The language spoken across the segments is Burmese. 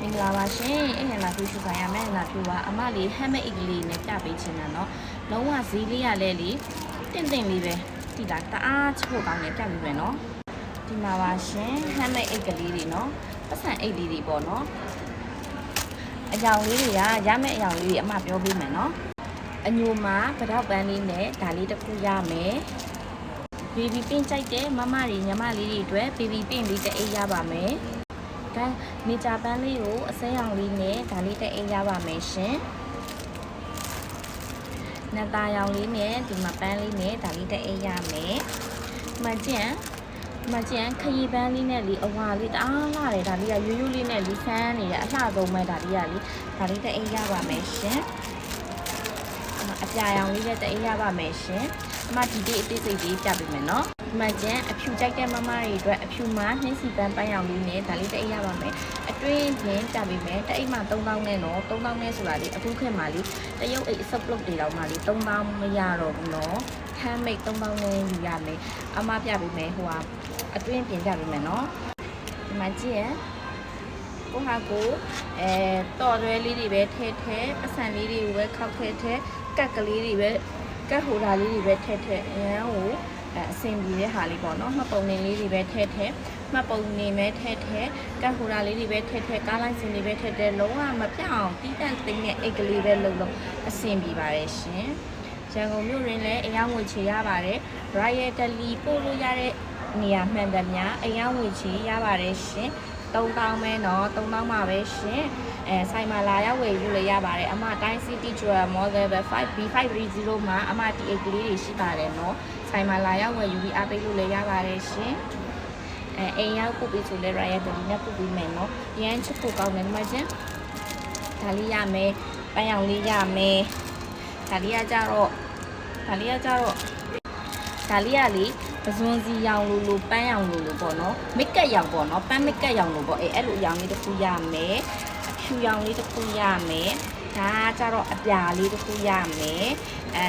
င်္ဂလာပါရှင်အဲ့ဟန်လာဖြူရှုခိုင်းရမယ်လာဖြူပါအမလေးဟမ်မိတ်အိတ်ကလေးနဲ့ပြပေးချင်တာเนาะလုံးဝဈေးလေးရလဲလေတင့်လေးပဲဒီလားတအားချဖို့ကောင်းတယ်ပြပေးမယ်เนาะဒီမှာပါရှင်ဟမ်မိတ်အိတ်ကလေးတွေเนาะပတ်စံအိတ်လေးတွေပေါ့เนาะအကြောင်လေးတွေကရမယ့်အကြောင်လေးတွေအမပြောပေးမယ်เนาะအညိုမှာပတောက်ပန်းလေးနဲ့ဒါလေးတစ်ခုရမယ်baby pin ကြိုက်တဲ့မမတွေညီမလေးတွေအတွက် baby pin လေးတစ်အိတ်ရပါမယ်ဒါနေကြပန်းလေးကိုအစိမ်းရောင်လေးနဲ့ဒါလေးတစ်အိတ်ရပါမယ်ရှင်နတ်သားရောင်လေးနဲ့ဒီမှာပန်းလေးနဲ့ဒါလေးတစ်အိတ်ရမယ်မကြံခရီးပန်းလေးနဲ့လေအဝါလေးတအားလာတယ်ဒါလေးကရိုးရိုးလေးနဲ့လေးဆန်းနေတယ်အလှဆုံးပဲဒါလေးကလေဒါလေးတစ်အိတ်ရပါမယ်ရှင်အပြာရောင်လေးနဲ့တစ်အိတ်ရပါမယ်ရှင်အမဒီလေးအသေးစိတ်လေးပြပေးမယ်နော်မကြံအဖြူကြိုက်တဲ့မမတွေအတွက်အဖြူမှာနှင်းစီပန်းပန်းရောင်လေးနဲ့ဒါလေးတစ်အိတ်ရပါမယ်အတွင်းပြင်ပြပေးမယ်တစ်အိတ်မှာ3000နဲ့နော်3000နဲ့ဆိုတာလေအခုခေတ်မှာလေတရုတ်အိတ်အစုပ်လုတ်တွေတော့မှလေ3000မရတော့ဘူးနော်ဟမ်းမိတ်3000နဲ့ယူရမယ်အမပြပေးမယ်ဟိုဟာအတွင်းပြင်ပြပေးမယ်နော်ဒီမှာကြည့်ရကိုဟာကိုတော်ရွယ်လေးတွေပဲထဲအဆန်လေးတွေကိုပဲခောက်ထဲကက်ကလေးတွေပဲကက်ဟိုဒါလေးတွေပဲထဲအရန်ကိုအဆင်ပြေတဲ့ဟာလေးပေါ့နော်မှတ်ပုံနေလေးတွေပဲထဲမှတ်ပုံနေမဲထဲကက်ဟိုဒါလေးတွေပဲထဲကားလိုက်စင်တွေပဲထဲလုံးဝမပြအောင်တီးတန့်သိမ်းတဲ့အိတ်ကလေးပဲလုံးအဆင်ပြေပါတယ်ရှင်ရန်ကုန်မြို့ရင်းလည်းအယောင်ငွေချေရပါတယ် Royal Delhi ပို့လို့ရတဲ့နေရာမှန်သမျှအယောင်ငွေချေရပါတယ်ရှင်3000ပဲเนาะ3000မှာပဲရှင်ဆိုင်မှာလာရောက်ဝယ်ယူလို့ရပါတယ်အမတိုင်း City Jewel Model ပဲ 5B530 မှာအမဒီအိတ်ကလေးတွေရှိပါတယ်เนาะဆိုင်မှာလာရောက်ဝယ်ယူပြီးအားပေးလို့လည်းရပါတယ်ရှင်အိမ်ရောက်ပို့ပြီးဆိုလဲ Royal Delhi နဲ့ပို့ပြီးမယ်เนาะရမ်းချစ်ဖို့ကောင်းတယ်ဒီမှာကျန်ဒါလေးရမယ်ပန်းရောင်လေးရမယ်ဒါလေးကကြတော့ဒါလေးကလေပဇွန်စီရောင်လိုပန်းရောင်လိုပေါ့နော်မိတ်ကပ်ရောင်ပေါ့နော်ပန်းမိတ်ကပ်ရောင်လိုပေါ့အဲ့လိုရောင်လေးတစ်ခုရမယ်အဖြူရောင်လေးတစ်ခုရမယ်ဒါကြတော့အပြာလေးတစ်ခုရမယ်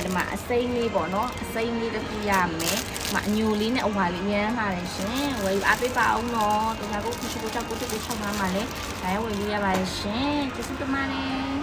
ဒီမှာအစိမ်းလေးပေါ့နော်အစိမ်းလေးတစ်ခုရမယ်ဒီမှာအညိုလေးနဲ့အဝါလေးအများမှာတယ်ရှင်ဝယ်ယူအားပေးပါအောင်နော်တခါကိုခုရှိကို6 9 6 6 5မှာလဲဒါရဝယ်ယူရပါတယ်ရှင်ကျေးဇူးတင်ပါတယ်